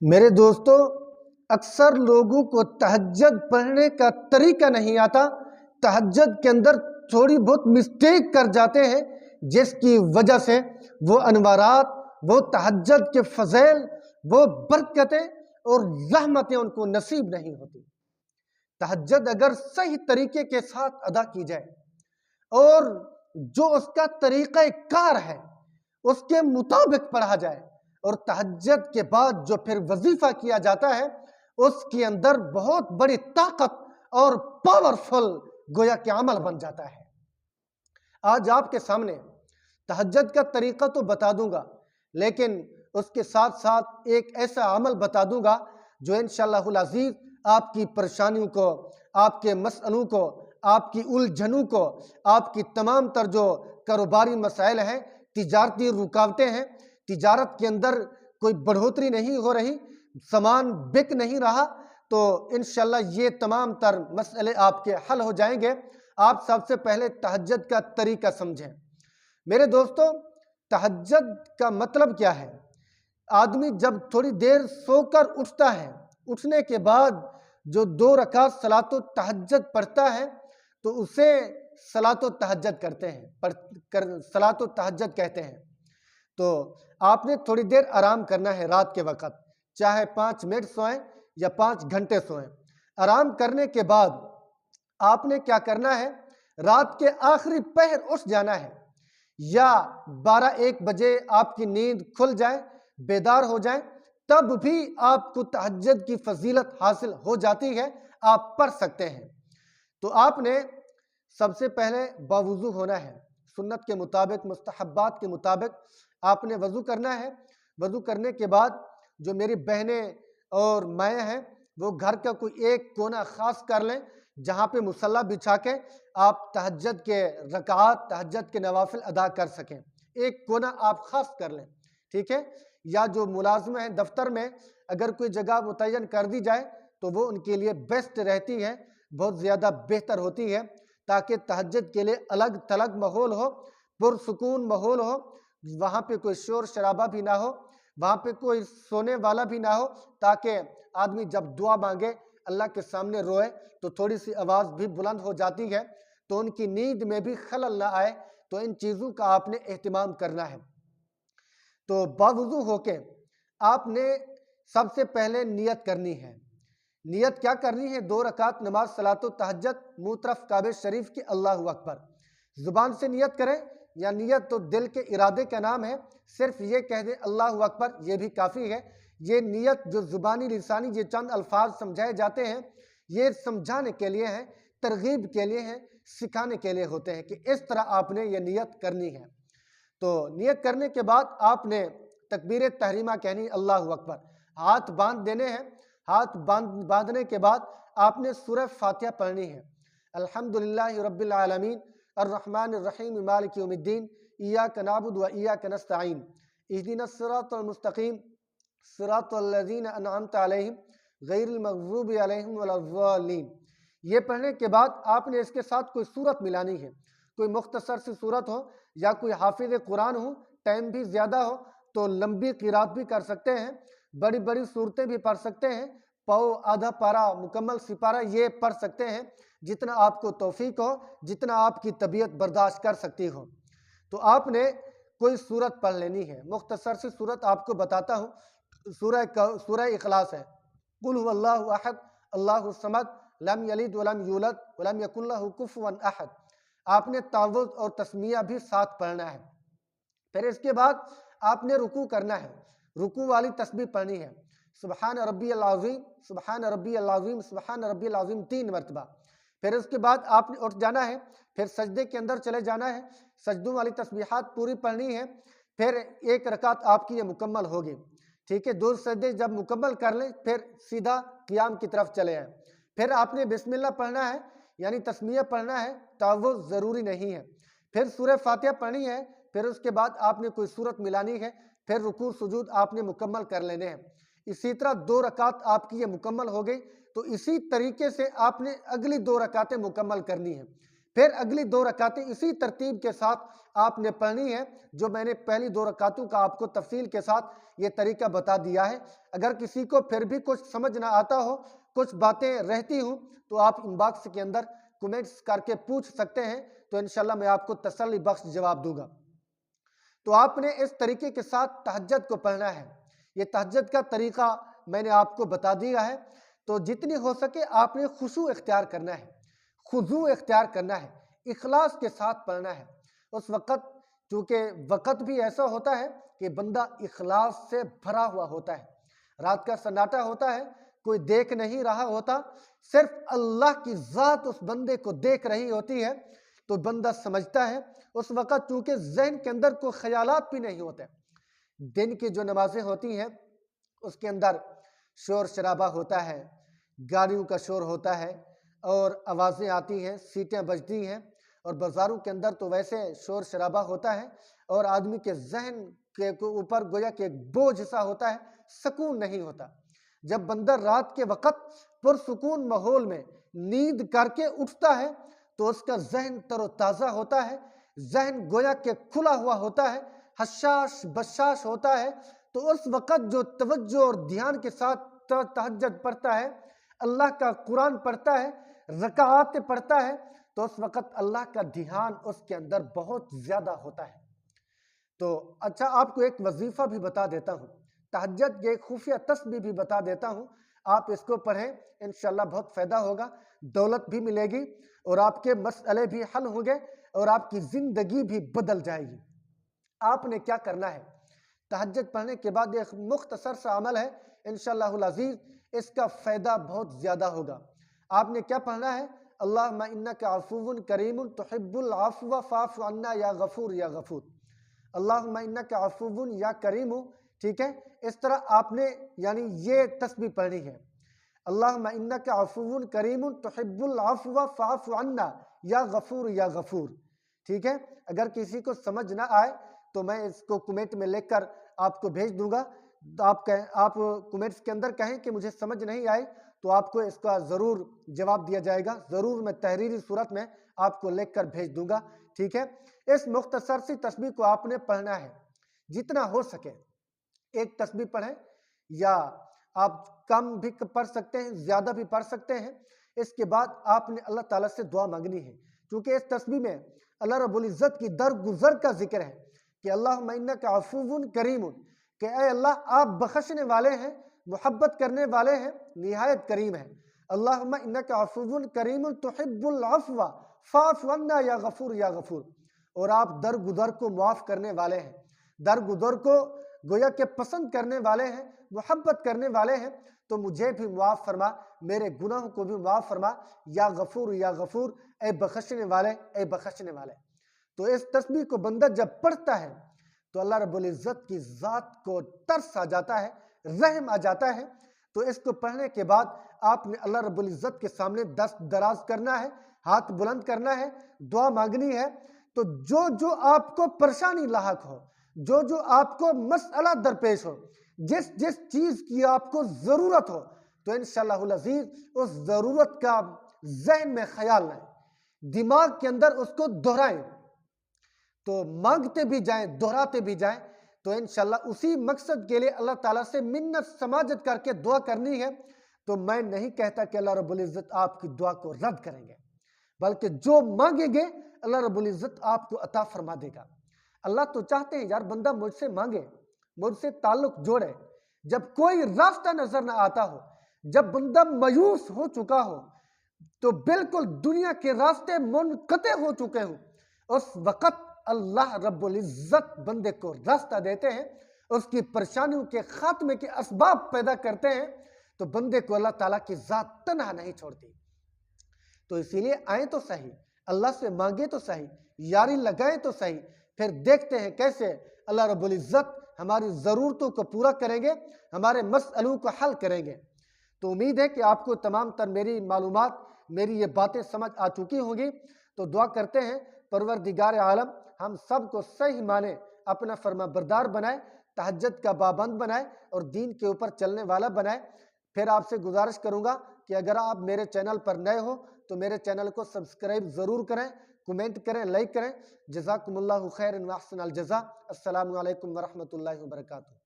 میرے دوستو، اکثر لوگوں کو تہجد پڑھنے کا طریقہ نہیں آتا۔ تہجد کے اندر تھوڑی بہت مسٹیک کر جاتے ہیں، جس کی وجہ سے وہ انوارات، وہ تہجد کے فضائل، وہ برکتیں اور رحمتیں ان کو نصیب نہیں ہوتی۔ تہجد اگر صحیح طریقے کے ساتھ ادا کی جائے اور جو اس کا طریقہ کار ہے اس کے مطابق پڑھا جائے، اور تہجد کے بعد جو پھر وظیفہ کیا جاتا ہے اس کے اندر بہت بڑی طاقت اور پاورفل گویا کہ عمل بن جاتا ہے۔ آج آپ کے سامنے تہجد کا طریقہ تو بتا دوں گا، لیکن اس کے ساتھ ساتھ ایک ایسا عمل بتا دوں گا جو انشاءاللہ العزیز آپ کی پریشانیوں کو، آپ کے مسئلوں کو، آپ کی الجھنوں کو، آپ کی تمام تر جو کاروباری مسائل ہیں، تجارتی رکاوٹیں ہیں، تجارت کے اندر کوئی بڑھوتری نہیں ہو رہی، سامان بک نہیں رہا، تو انشاءاللہ یہ تمام تر مسئلے آپ کے حل ہو جائیں گے۔ آپ سب سے پہلے تہجد کا طریقہ سمجھیں۔ میرے دوستو، تہجد کا مطلب کیا ہے؟ آدمی جب تھوڑی دیر سو کر اٹھتا ہے، اٹھنے کے بعد جو 2 رکعت صلاۃ التہجد پڑھتا ہے تو اسے صلاۃ التہجد کرتے ہیں، صلاۃ التہجد کہتے ہیں۔ تو آپ نے تھوڑی دیر آرام کرنا ہے رات کے وقت، چاہے 5 منٹ سوئیں یا 5 گھنٹے سوئیں۔ آرام کرنے کے بعد آپ نے کیا کرنا ہے؟ رات کے آخری پہر اٹھ جانا ہے، یا 12-1 بجے آپ کی نیند کھل جائے، بیدار ہو جائیں، تب بھی آپ کو تہجد کی فضیلت حاصل ہو جاتی ہے، آپ پڑھ سکتے ہیں۔ تو آپ نے سب سے پہلے باوضو ہونا ہے، سنت کے مطابق، مستحبات کے مطابق آپ نے وضو کرنا ہے۔ وضو کرنے کے بعد جو میری بہنیں اور مائیں ہیں وہ گھر کا کوئی ایک کونا خاص کر لیں جہاں پہ مصلی بچھا کے آپ تہجد کے رکعات، تہجد کے نوافل ادا کر سکیں۔ ایک کونا آپ خاص کر لیں، ٹھیک ہے؟ یا جو ملازم ہیں دفتر میں، اگر کوئی جگہ متعین کر دی جائے تو وہ ان کے لیے بیسٹ رہتی ہے، بہت زیادہ بہتر ہوتی ہے، تاکہ تہجد کے لیے الگ تھلگ ماحول ہو، پرسکون ماحول ہو، وہاں پہ کوئی شور شرابہ بھی نہ ہو، وہاں پہ کوئی سونے والا بھی نہ ہو، تاکہ آدمی جب دعا مانگے، اللہ کے سامنے روئے تو تھوڑی سی آواز بھی بلند ہو جاتی ہے، تو ان کی نیند میں بھی خلل نہ آئے۔ تو ان چیزوں کا آپ نے اہتمام کرنا ہے۔ تو باوضو ہو کے آپ نے سب سے پہلے نیت کرنی ہے۔ نیت کیا کرنی ہے؟ 2 رکعت نماز صلاۃ التہجد، منہ طرف کعبہ شریف کی، اللہ اکبر۔ زبان سے نیت کریں، یا نیت تو دل کے ارادے کا نام ہے، صرف یہ کہہ دیں اللہ اکبر، یہ بھی کافی ہے۔ یہ نیت جو زبانی لسانی یہ چند الفاظ سمجھائے جاتے ہیں، یہ سمجھانے کے لیے ہیں، ترغیب کے لیے ہیں، سکھانے کے لیے ہوتے ہیں کہ اس طرح آپ نے یہ نیت کرنی ہے۔ تو نیت کرنے کے بعد آپ نے تکبیر تحریمہ کہنی، اللہ اکبر، ہاتھ باندھ دینے ہیں۔ ہاتھ باندھنے کے بعد آپ نے سورہ فاتحہ پڑھنی ہے۔ الحمدللہ رب العالمین الرحمن الرحیم مالک یوم الدین ایاک نعبد و ایاک نستعین اہدنا الصراط المستقیم صراط الذین انعمت علیہم غیر المغضوب علیہم ولا الضالین۔ یہ پڑھنے کے بعد آپ نے اس کے ساتھ کوئی سورت ملانی ہے، کوئی مختصر سی سورت ہو یا کوئی حافظ قرآن ہو، ٹائم بھی زیادہ ہو تو لمبی قرات بھی کر سکتے ہیں، بڑی بڑی صورتیں بھی پڑھ سکتے ہیں، پاؤ، آدھا پارا، مکمل سپارہ، یہ پڑھ سکتے ہیں، جتنا آپ کو توفیق ہو، جتنا آپ کی طبیعت برداشت کر سکتی ہو۔ تو آپ نے کوئی سورت پڑھ لینی ہے، مختصر سی سورت آپ کو بتاتا ہوں، سورہ اخلاص ہے۔ قل هو اللہ احد اللہ الصمد لم یلد ولم یولد ولم یکن لہ کفوا احد۔ آپ نے تعوذ اور تسمیہ بھی ساتھ پڑھنا ہے۔ پھر اس کے بعد آپ نے رکوع کرنا ہے، رکوع والی تسبیح پڑھنی ہے، سبحان ربی العظیم، سبحان ربی العظیم، سبحان ربی العظیم 3 مرتبہ۔ پھر اس کے بعد آپ نے اٹھ جانا ہے، پھر سجدے کے اندر چلے جانا ہے، سجدوں والی تسبیحات پوری پڑھنی ہے۔ پھر 1 رکعت آپ کی یہ مکمل ہوگی، ٹھیک ہے؟ 2 سجدے جب مکمل کر لیں پھر سیدھا قیام کی طرف چلے آئیں۔ پھر آپ نے بسم اللہ پڑھنا ہے، یعنی تسمیہ پڑھنا ہے، تعوذ ضروری نہیں ہے۔ پھر سورہ فاتحہ پڑھنی ہے، پھر اس کے بعد آپ نے کوئی سورت ملانی ہے، پھر رکوع سجود آپ نے مکمل کر لینے ہیں۔ اسی طرح 2 رکعت آپ کی یہ مکمل ہو گئی، تو اسی طریقے سے آپ نے اگلی 2 رکعتیں مکمل کرنی ہیں۔ پھر اگلی 2 رکعتیں اسی ترتیب کے ساتھ آپ نے پڑھنی ہے جو میں نے پہلی 2 رکعتوں کا آپ کو تفصیل کے ساتھ یہ طریقہ بتا دیا ہے۔ اگر کسی کو پھر بھی کچھ سمجھ نہ آتا ہو، کچھ باتیں رہتی ہوں، تو آپ ان باکس کے اندر کمنٹس کر کے پوچھ سکتے ہیں، تو انشاءاللہ میں آپ کو تسلی بخش جواب دوں گا۔ تو آپ نے اس طریقے کے ساتھ تہجد کو پڑھنا ہے۔ یہ تہجد کا طریقہ میں نے آپ کو بتا دیا ہے، تو جتنی ہو سکے آپ نے خشوع اختیار کرنا ہے، خضوع اختیار کرنا ہے، اخلاص کے ساتھ پڑھنا ہے۔ اس وقت چونکہ وقت بھی ایسا ہوتا ہے کہ بندہ اخلاص سے بھرا ہوا ہوتا ہے، رات کا سناٹا ہوتا ہے، کوئی دیکھ نہیں رہا ہوتا، صرف اللہ کی ذات اس بندے کو دیکھ رہی ہوتی ہے، تو بندہ سمجھتا ہے۔ اس وقت چونکہ ذہن کے اندر کوئی خیالات بھی نہیں ہوتے۔ دن کی جو نمازیں ہوتی ہیں اس کے اندر شور شرابہ ہوتا ہے، گاڑیوں کا شور ہوتا ہے اور آوازیں آتی ہیں، سیٹیں بجتی ہیں، اور بازاروں کے اندر تو ویسے شور شرابہ ہوتا ہے، اور آدمی کے ذہن کے اوپر گویا کہ ایک بوجھ سا ہوتا ہے، سکون نہیں ہوتا۔ جب بندہ رات کے وقت پرسکون ماحول میں نیند کر کے اٹھتا ہے تو اس کا ذہن تر و تازہ ہوتا ہے، ذہن گویا کہ کھلا ہوا ہوتا ہے، حشاش بشاش ہوتا ہے۔ تو اس وقت جو توجہ اور دھیان کے ساتھ تہجد پڑھتا ہے، اللہ کا قرآن پڑھتا ہے، رکعات پڑھتا ہے، تو اس وقت اللہ کا دھیان اس کے اندر بہت زیادہ ہوتا ہے۔ تو اچھا، آپ کو ایک وظیفہ بھی بتا دیتا ہوں، تہجد کے ایک خفیہ تسبیح بھی بتا دیتا ہوں، آپ اس کو پڑھیں، انشاءاللہ بہت فائدہ ہوگا، دولت بھی ملے گی، اور آپ کے مسئلے بھی حل ہوں گے، اور آپ کی زندگی بھی بدل جائے گی۔ آپ نے کیا کرنا ہے؟ تہجد پڑھنے کے بعد ایک مختصر سا عمل ہے، انشاءاللہ العزیز اس کا فائدہ بہت زیادہ ہوگا۔ آپ نے کیا پڑھنا ہے؟ اللہم انک عفو کریم تحب العفو فاعف عنا یا غفور یا غفور، اللہم انک عفو یا کریم، ٹھیک ہے؟ اس طرح آپ نے یعنی یہ تسبیح پڑھنی ہے، اللہم انک عفو کریم تحب العفو فاعف عنا یا غفور یا غفور، ٹھیک ہے؟ اگر کسی کو سمجھ نہ آئے تو میں اس کو کمنٹ میں لکھ کر آپ کو بھیج دوں گا، آپ کمنٹس کے اندر کہیں کہ مجھے سمجھ نہیں آئی، تو آپ کو اس کا ضرور جواب دیا جائے گا، ضرور میں تحریری صورت میں آپ کو لکھ کر بھیج دوں گا، ٹھیک ہے؟ اس مختصر سی تسبیح کو آپ نے پڑھنا ہے، جتنا ہو سکے ایک تسبیح پڑھیں، یا آپ کم بھی پڑھ سکتے ہیں، زیادہ بھی پڑھ سکتے ہیں۔ اس کے بعد آپ نے اللہ تعالیٰ سے دعا مانگنی ہے، کیونکہ اس تسبیح میں اللہ رب العزت کی درگزر کا ذکر ہے کہ اللہم انک عفو کریم، کہ اے اللہ آپ بخشنے والے ہیں، محبت کرنے والے ہیں، نہایت کریم ہیں۔ اللہم انک عفو کریم تحب العفو فاعف عنا یا غفور یا غفور، اور آپ درگزر کو معاف کرنے والے ہیں، درگزر کو گویا کہ پسند کرنے والے ہیں، محبت کرنے والے ہیں، تو مجھے بھی معاف فرما، میرے گناہوں کو بھی معاف فرما، یا غفور یا غفور، اے بخشنے والے، اے بخشنے والے۔ تو اس تسبیح کو بندہ جب پڑھتا ہے تو اللہ رب العزت کی ذات کو ترس آ جاتا ہے، رحم آ جاتا ہے۔ تو اس کو پڑھنے کے بعد آپ نے اللہ رب العزت کے سامنے دست دراز کرنا ہے، ہاتھ بلند کرنا ہے، دعا مانگنی ہے۔ تو جو جو آپ کو پریشانی لاحق ہو، جو جو آپ کو مسئلہ درپیش ہو، جس جس چیز کی آپ کو ضرورت ہو، تو انشاءاللہ العزیز اس ضرورت کا ذہن میں خیال لائیں، دماغ کے اندر اس کو دہرائیں، تو مانگتے بھی جائیں، دہراتے بھی جائیں، تو انشاءاللہ اسی مقصد کے لیے اللہ تعالیٰ سے منت سماجت کر کے دعا کرنی ہے۔ تو میں نہیں کہتا کہ اللہ رب العزت آپ کی دعا کو رد کریں گے، بلکہ جو مانگیں گے اللہ رب العزت آپ کو عطا فرما دے گا۔ اللہ تو چاہتے ہیں یار بندہ مجھ سے مانگے، مجھ سے تعلق جوڑے۔ جب کوئی راستہ نظر نہ آتا ہو، جب بندہ مایوس ہو چکا ہو، تو بالکل دنیا کے راستے منقطع ہو چکے ہوں، اس وقت اللہ رب العزت بندے کو راستہ دیتے ہیں، اس کی پریشانیوں کے خاتمے کے اسباب پیدا کرتے ہیں، تو بندے کو اللہ تعالیٰ کی ذات تنہا نہیں چھوڑتی۔ تو اسی لیے آئیں تو صحیح، اللہ سے مانگے تو صحیح، یاری لگائیں تو صحیح، پھر دیکھتے ہیں کیسے اللہ رب العزت ہماری ضرورتوں کو پورا کریں گے، ہمارے مسئلوں کو حل کریں گے۔ تو امید ہے کہ آپ کو تمام تر میری معلومات، میری یہ باتیں سمجھ آ چکی ہوں گی۔ تو دعا کرتے ہیں پروردگار عالم ہم سب کو صحیح مانے، اپنا فرما بردار بنائے، تہجد کا پابند بنائے اور دین کے اوپر چلنے والا بنائے۔ پھر آپ سے گزارش کروں گا کہ اگر آپ میرے چینل پر نئے ہو تو میرے چینل کو سبسکرائب ضرور کریں، کمنٹ کریں، لائک کریں۔ جزاکم اللہ خیر و احسن الجزا۔ السلام علیکم ورحمۃ اللہ وبرکاتہ۔